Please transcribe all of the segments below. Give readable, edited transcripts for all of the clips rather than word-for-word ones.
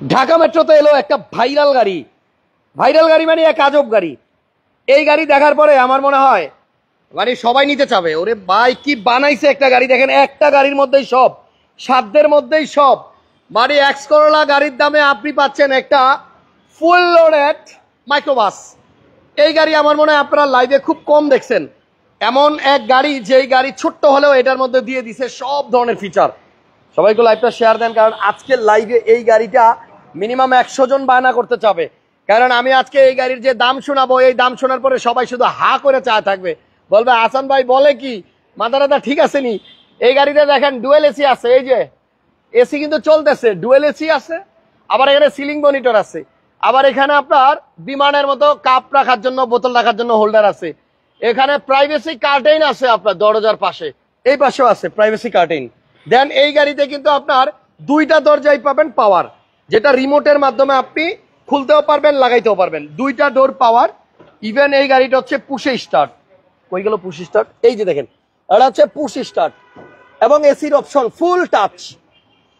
ঢাকা মেট্রোতে এলো একটা ভাইরাল গাড়ি। ভাইরাল গাড়ি মানে এক আজব গাড়ি। এই গাড়ি দেখার পরে আমার মনে হয় মানে সবাই নিতে চাবে। ওরে ভাই কি বানাইছে একটা গাড়ি, দেখেন একটা গাড়ির মধ্যেই সব, সাধ্যের মধ্যেই সব। মানে এক্স করোলা গাড়ির দামে আপনি পাচ্ছেন একটা ফুল লোডেড মাইক্রোবাস। এই গাড়ি আমার মনে হয় আপনারা লাইভে খুব কম দেখছেন। এমন এক গাড়ি যেই গাড়ি ছোট্ট হলেও এটার মধ্যে দিয়ে দিছে সব ধরনের ফিচার। সবাইকে লাইভটা শেয়ার দেন, কারণ আজকের লাইভে এই গাড়িটা মিনিমাম 100 জন বায়না করতে চাবে। কারণ আমি আজকে এই গাড়ির যে দাম শোনাবো, এই দাম শোনার পরে সবাই শুধু হা করে চায় থাকবে, বলবে হাসান ভাই বলে কি, মাথা টাথা ঠিক আছে নি। এই গাড়িটা দেখেন ডুয়েল এসি আছে, এই যে এসি কিন্তু চলতেছে, ডুয়েল এসি আছে, আবার এখানে সিলিং মনিটর আছে, আবার এখানে আপনার বিমানের মতো কাপ রাখার জন্য, বোতল রাখার জন্য হোল্ডার আছে। এখানে প্রাইভেসি কার্টেইন আছে আপনার দরজার পাশে, এই পাশেও আছে প্রাইভেসি কার্টেইন। দেন এই গাড়িতে কিন্তু আপনার দুইটা দরজাই পাবেন পাওয়ার, যেটা রিমোটের মাধ্যমে আপনি খুলতেও পারবেন লাগাইতেও পারবেন, দুইটা ডোর পাওয়ার। ইভেন এই গাড়িটা হচ্ছে পুশে স্টার্ট। কই গেল পুশ স্টার্ট? এই যে দেখেন এটা হচ্ছে পুশ স্টার্ট এবং এসির অপশন ফুল টাচ।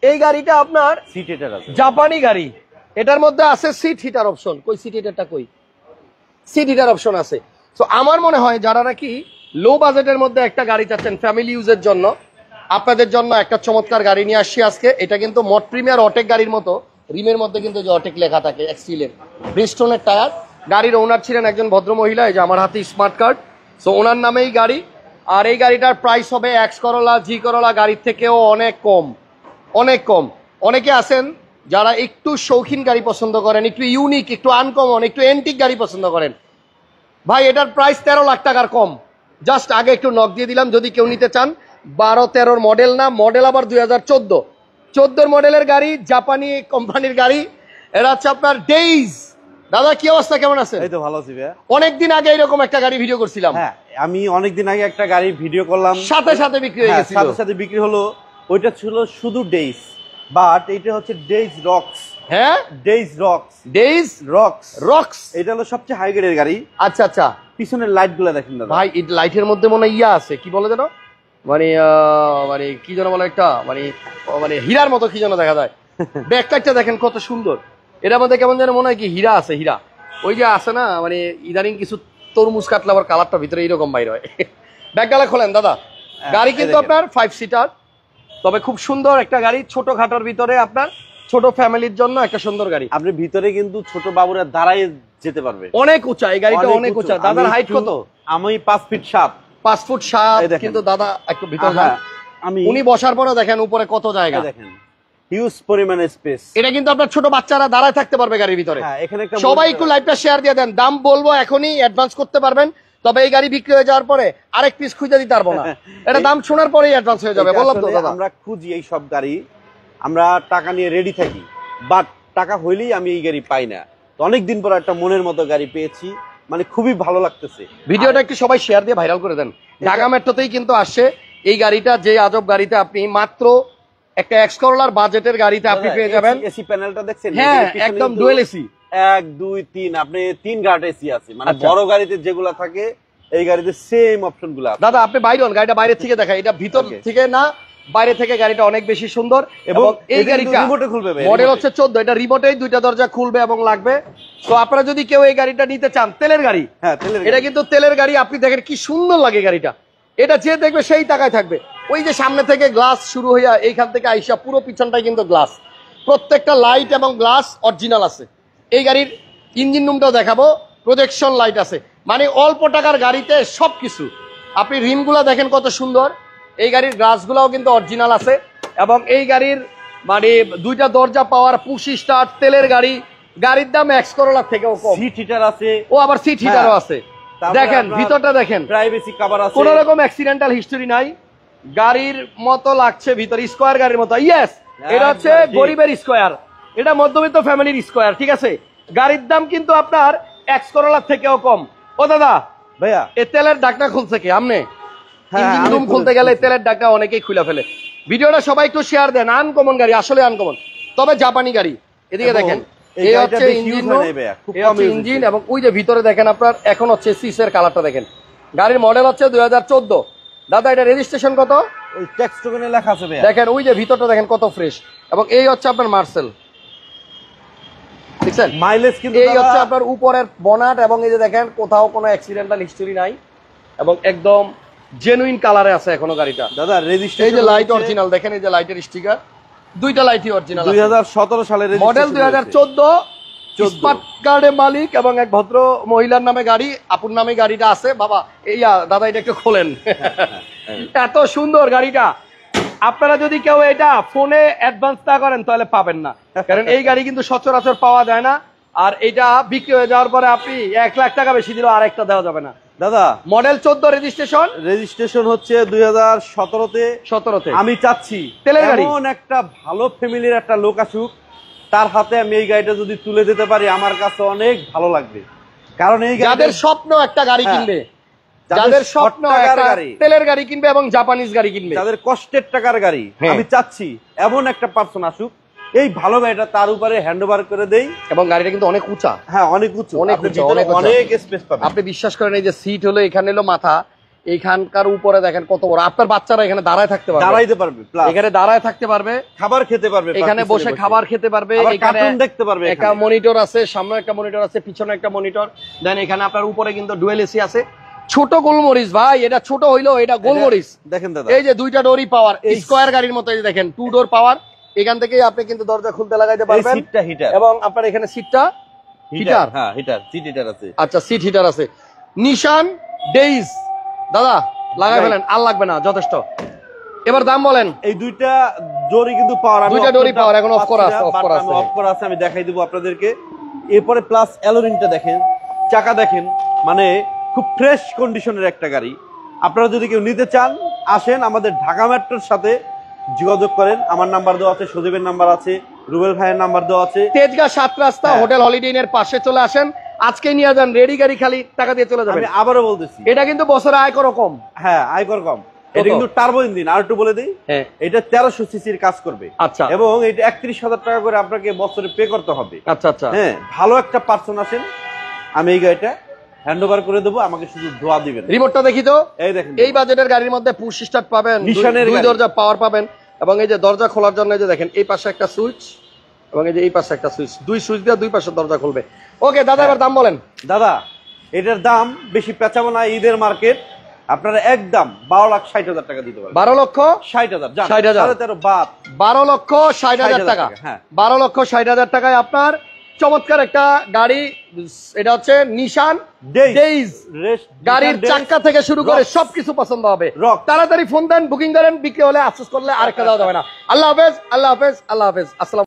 এই গাড়িটা আপনার সিট হিটার আছে, জাপানি গাড়ি, এটার মধ্যে আছে সিট হিটার অপশন। কই সিট হিটারটা কই? সিট হিটার অপশন আছে। তো আমার মনে হয় যারা নাকি লো বাজেটের মধ্যে একটা গাড়ি চাচ্ছেন ফ্যামিলি ইউজের জন্য, আপনাদের জন্য একটা চমৎকার গাড়ি নিয়ে আসছি আজকে। এটা কিন্তু মড প্রিমিয়ার অটেক গাড়ির মতো, রিমের মধ্যে কিন্তু যে অটেক লেখা থাকে, এক্সিলের ব্রিস্টোনের টায়ার। গাড়ির ওনার ছিলেন একজন ভদ্র মহিলা, এই যে আমার হাতে স্মার্ট কার্ড, সো ওনার নামেই গাড়ি। আর এই গাড়িটার প্রাইস হবে এক্স করোলা জি করোলা গাড়ির থেকেও অনেক কম, অনেক কম। অনেকে আছেন যারা একটু শৌখিন গাড়ি পছন্দ করেন, একটু ইউনিক, একটু আনকমন, একটু এন্টিক গাড়ি পছন্দ করেন, ভাই এটার প্রাইস 13 লাখ টাকার কম। জাস্ট আগে একটু নক দিয়ে দিলাম যদি কেউ নিতে চান। 12-13 মডেল না, মডেল আবার 2014 মডেলের গাড়ি, জাপানি কোম্পানির গাড়ি। এটা হচ্ছে আপনার ডেইজ। দাদা কি অবস্থা, কেমন আছে? এই তো ভালো আছি ভাইয়া। অনেকদিন আগে এরকম একটা গাড়ি ভিডিও করছিলাম। হ্যাঁ, আমি অনেকদিন আগে একটা গাড়ি ভিডিও করলাম, সাথে সাথে বিক্রি হয়ে গেছিল। সাথে সাথে বিক্রি হলো। ওইটা ছিল শুধু ডেইজ, বাট এটা হচ্ছে ডেইজ রক্স। হ্যাঁ, days rocks, days rocks, rocks. এটা হলো সবচেয়ে হাই গ্রেডের গাড়ি। আচ্ছা আচ্ছা, পিছনের লাইট গুলো দেখেন দাদা ভাই এই লাইটের মধ্যে মনে হয় ইয়া আছে, কি বলে যেন, মানে মানে কি যেন বলে একটা, মানে মানে হীরার মতো কি যেন দেখা যায়। ব্যাকলাইটটা দেখেন কত সুন্দর, এটার মধ্যে কেমন যেন মনে হয় কি হীরা আছে, হীরা। ওই যে আছে না, মানে ইদানিং কিছু তরমুজ কাটলে আবার কালারটা ভিতরে এইরকম বাইর হয়। ব্যাকগালা খোলেন দাদা। গাড়ি কিন্তু আপনার 5 সিটার, তবে খুব সুন্দর একটা গাড়ি, ছোট খাটোর ভিতরে আপনার ছোট ফ্যামিলির জন্য একটা সুন্দর গাড়ি। আপনি ভিতরে কিন্তু ছোট বাবুরা দাঁড়ায় যেতে পারবে, অনেক উঁচা এই গাড়িটা, অনেক উঁচা। দাদার হাইট কত? আমি 5 ফিট 7। 5 ফুট 7, কিন্তু দাদা একটু ভিতরে যান, আমি উনি বসার পরে দেখেন উপরে কত জায়গা, দেখেন হিউজ পরিমাণে স্পেস। এটা কিন্তু আপনার ছোট বাচ্চারা দাঁড়ায় থাকতে পারবে গাড়ির ভিতরে। হ্যাঁ, এখানে একটা সবাই একটু লাইভটা শেয়ার দিয়ে দেন। দাম বলবো এখনই, অ্যাডভান্স করতে পারবেন, তবে এই গাড়ি বিক্রি হয়ে যাওয়ার পরে আরেক পিস খুঁজে দিতে পারবো না। এটা দাম শোনার পরেই অ্যাডভান্স হয়ে যাবে, বললাম তো দাদা। আমরা খুঁজি এই সব গাড়ি, আমরা টাকা নিয়ে রেডি থাকি, বাট টাকা হইলেই আমি এই গাড়ি পাই না। তো অনেকদিন পর একটা মনের মতো গাড়ি পেয়েছি, মানে খুবই ভালো লাগতেছে। ভিডিওটা একটু সবাই শেয়ার দিয়ে ভাইরাল করে দেন। ঢাকা মেট্রোতেই কিন্তু আসছে এই গাড়িটা, যে আজব গাড়িতে আপনি মাত্র একটা এক্স করোলার বাজেটের গাড়িতে আপনি পেয়ে যাবেন। এসি প্যানেলটা দেখছেন? হ্যাঁ, একদম ডুয়েল এসি। 1 2 3, আপনি 3 গার্ড এসি আছে, মানে বড় গাড়িতে যেগুলা থাকে এই গাড়িতে সেম অপশন গুলো আছে। দাদা আপনি বাইরে হন, গাড়িটা বাইরে থেকে দেখায়, এটা ভিতর থেকে না বাইরে থেকে গাড়িটা অনেক বেশি সুন্দর। এবং এই গাড়িটা রিমোটে খুলবে, মডেল হচ্ছে 14, এটা রিমোটেই দুইটা দরজা খুলবে এবং লাগবে। তো আপনারা যদি কেউ এই গাড়িটা নিতে চান, তেলের গাড়ি, হ্যাঁ তেলের, এটা কিন্তু তেলের গাড়ি। আপনি দেখেন কি সুন্দর লাগে গাড়িটা, এটা যে দেখবে সেই টাকায় থাকবে। ওই যে সামনে থেকে গ্লাস শুরু হইয়া এইখান থেকে আইসা পুরো পিছনটাই কিন্তু গ্লাস, প্রত্যেকটা লাইট এবং গ্লাস অরিজিনাল আছে। এই গাড়ির ইঞ্জিন রুমটাও দেখাবো, প্রজেকশন লাইট আছে, মানে অল্প টাকার গাড়িতে সবকিছু। আপনি রিমগুলা দেখেন কত সুন্দর, এই গাড়ির গ্লাসগুলাও কিন্তু অরিজিনাল আছে। এবং এই গাড়ির মানে দুইটা দরজা পাওয়ার, পুশ স্টার্ট, তেলের গাড়ি। গাড়ির দাম এক্স করোলার থেকেও কম। সিট হিটার আছে, ও আবার সিট হিটারও আছে। দেখেন ভিতরটা দেখেন, প্রাইভেসি কভার আছে, কোন রকম অ্যাক্সিডেন্টাল হিস্টরি নাই। গাড়ির মতো লাগছে ভিতরে, স্কয়ার গাড়ির মতো। ইয়েস, এটা হচ্ছে গরিবের স্কয়ার, এটা মধ্যবিত্ত ফ্যামিলির স্কয়ার, ঠিক আছে। গাড়ির দাম কিন্তু আপনার এক্স করোলার থেকেও কম। ও দাদা ভাইয়া এই তেলের ঢাকনা খুলছে কি আমনে? ইঞ্জিন রুম খুলতে গেলে তেলের ঢাকনা অনেকেই খুলে ফেলে। ভিডিওটা সবাই একটু শেয়ার দেন। আনকমন গাড়ি, আসলে আনকমন, তবে জাপানি গাড়ি। এদিকে দেখেন, এই হচ্ছে ইঞ্জিন, এই হচ্ছে ইঞ্জিন, এবং ওই যে ভিতরে দেখেন আপনার এখন হচ্ছে সিসের কালারটা দেখেন। গাড়ির মডেল হচ্ছে 2014। দাদা এটা রেজিস্ট্রেশন কত? ওই ট্যাক্স টোকেনে লেখা আছে ভাইয়া। দেখেন ওই যে ভিতরটা দেখেন কত ফ্রেশ। এবং এই হচ্ছে আপনার মার্সেল, দেখছেন মাইলেজ কিন্তু এই হচ্ছে আপনার উপরের বনাট, এবং এই যে দেখেন কোথাও কোনো অ্যাক্সিডেন্টাল হিস্টোরি নাই, এবং একদম জেনুইন কালারে আছে এখনো গাড়িটা। দাদা রেজিস্ট্রেশন এই যে লাইট অরিজিনাল, দেখেন এই যে লাইটের স্টিকার, দুইটা লাইটই অরিজিনাল, 2017 সালের মডেল 2014, স্মার্ট কার্ডের মালিক, এবং এক ভদ্র মহিলার নামে গাড়ি, আপুর নামে গাড়িটা আছে। বাবা দাদা এটা একটু খোলেন। এত সুন্দর গাড়িটা, আপনারা যদি কেউ এটা ফোনে অ্যাডভান্স না করেন তাহলে পাবেন না, কারণ এই গাড়ি কিন্তু সচরাচর পাওয়া যায় না। আর এটা বিক্রি হয়ে যাওয়ার পরে আপনি 1 লাখ টাকা বেশি দিলেও আর একটা দেওয়া যাবে না। দাদা মডেল 14, রেজিস্ট্রেশন হচ্ছে 2017-তে। 17তে আমি চাচ্ছি তেলের গাড়ি, এমন একটা ভালো ফ্যামিলির একটা লোক আসুক, তার হাতে আমি এই গাড়িটা যদি তুলে দিতে পারি আমার কাছে অনেক ভালো লাগবে। কারণ এই যাদের স্বপ্ন একটা গাড়ি কিনবে, যাদের যাদের স্বপ্ন শর্ট টাকার একটা গাড়ি, তেলের গাড়ি কিনবে এবং জাপানিজ গাড়ি কিনবে, যাদের কষ্টের টাকার গাড়ি, হ্যাঁ। আমি চাচ্ছি এমন একটা পার্সন আসুক, এই ভালো গাড়িটা তার উপরে হ্যান্ড ওভার করে দেই। এবং গাড়িটা কিন্তু অনেক উঁচা, হ্যাঁ অনেক উঁচু, অনেক আপনি উঁচু, ভিতরে অনেক উঁচু। অনেক স্পেস পাবেন। আপনি বিশ্বাস করেন, এই যে সিট হলো এখানে হলো মাথা, এইখানকার উপরে দেখেন কত বড়, আপনার বাচ্চারা এখানে দাঁড়ায় থাকতে পারবে, দাঁড়াইতে পারবে, প্লাস এখানে দাঁড়ায় থাকতে পারবে, খাবার খেতে পারবে, এখানে বসে খাবার খেতে পারবে, আবার এখানে কার্টুন দেখতে পারবে, একটা মনিটর আছে, সামনে একটা মনিটর আছে, পিছনে একটা মনিটর, দেন এখানে আপনার উপরে কিন্তু ডুয়েল এসি আছে। ছোট গোলমরিচ ভাই, এটা ছোট হইলো, এটা গোলমরিচ। দেখেন দাদা, এই যে দুইটা ডোরই পাওয়ার, স্কয়ার গাড়ির মতো, এই যে দেখেন 2 ডোর পাওয়ার, এখান থেকে আপনি কিন্তু দরজা খুলতে লাগাইতে এই পারবেন, সিটটা হিটার, এবং আপনার এখানে সিটটা হিটার, হ্যাঁ হিটার, সিট হিটার আছে। আচ্ছা সিট হিটার আছে। নিশান ডেইজ দাদা লাগাই ফেলেন, আর লাগবে না, যথেষ্ট। এবার দাম বলেন। এই দুইটা ডোরই কিন্তু পাওয়ার, দুইটা ডোরই পাওয়ার, এখন অফ করা আছে, অফ করা আছে, অফ করা আছে, আমি দেখাই দেবো আপনাদেরকে। এরপরে প্লাস অ্যালোরিংটা দেখেন, চাকা দেখেন, মানে খুব ফ্রেশ কন্ডিশনের একটা গাড়ি। আপনারা যদি কেউ নিতে চান আসেন, আমাদের ঢাকা মেট্রোর সাথে যোগাযোগ করেন। আমার নাম্বার দেওয়া আছে, সজীবের নাম্বার আছে, রুবেল ভাইয়ের নাম্বার দেওয়া আছে। তেজগাঁ 7 রাস্তা হোটেল হলিডে ইনের পাশে চলে আসেন, আজকে নিয়ে যান, রেডি গাড়ি, খালি টাকা দিয়ে চলে যাবেন। আমি আবারও বলতেছি, এটা কিন্তু বছরে আয়কর কম, হ্যাঁ আয়কর কম। এটা কিন্তু টার্বো ইঞ্জিন, আর একটু বলে দিই, হ্যাঁ এটা 1300 সিসির কাজ করবে। আচ্ছা, এবং এটা 31,000 টাকা করে আপনাকে বছরে পে করতে হবে। আচ্ছা আচ্ছা, হ্যাঁ ভালো একটা পার্সন আসেন, আমি এই গাড়িটা হ্যান্ড ওভার করে দেবো, আমাকে শুধু দোয়া দিবেন। রিমোটটা দেখি তো। এই দেখেন, এই বাজেটের গাড়ির মধ্যে পুশ স্টার্ট পাবেন, নিশানের দুই গাড়ি। দরজা পাওয়ার পাবেন, এবং এই যে দরজা খোলার জন্য এই যে দেখেন এই পাশে একটা সুইচ, এবং এই যে এই পাশে একটা সুইচ, দুই সুইচ দিয়ে দুই পাশে দরজা খুলবে। ওকে দাদা, এবার দাম বলেন। দাদা এটার দাম বেশি পেঁচাবো না, ঈদের মার্কেট, আপনারা একদম 12,60,000 টাকা দিতে পারবেন। 12,60,000, 60,000, 13 বাদ, 12,60,000 টাকা, হ্যাঁ 12,60,000 টাকায় আপনার চমৎকার একটা গাড়ি। এটা হচ্ছে নিশান ডেইজ। গাড়ির চাকা থেকে শুরু করে সবকিছু পছন্দ হবে। তাড়াতাড়ি ফোন দেন, বুকিং করেন, বিক্রি হলে আফসোস করলে আরেকটা দেওয়া যাবে না। আল্লাহ হাফেজ, আল্লাহ হাফেজ, আল্লাহ হাফেজ, আসসালাম।